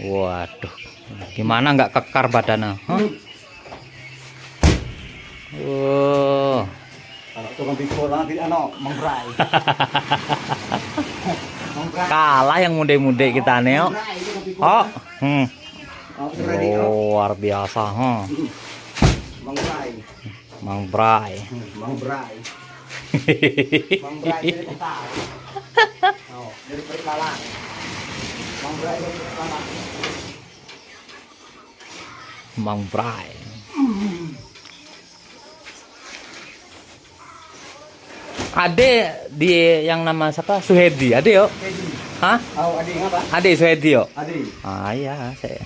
Waduh, gimana nggak kekar badannya? Huh? Kalau tukang pikul nanti menggerai. Kalah yang muda-muda kita nih. Oh, luar biasa, Menggerai. Mang Bray. Menggerai. Menggerai dari kota. Oh, dari Perikalang. Menggerai dari Perikalang. Mang Bray. Ade di yang nama siapa? Suhedi. Ade yo. Hah? Oh, Adi ngapa? Ade Suhedi yo. Adi. Ah iya, saya.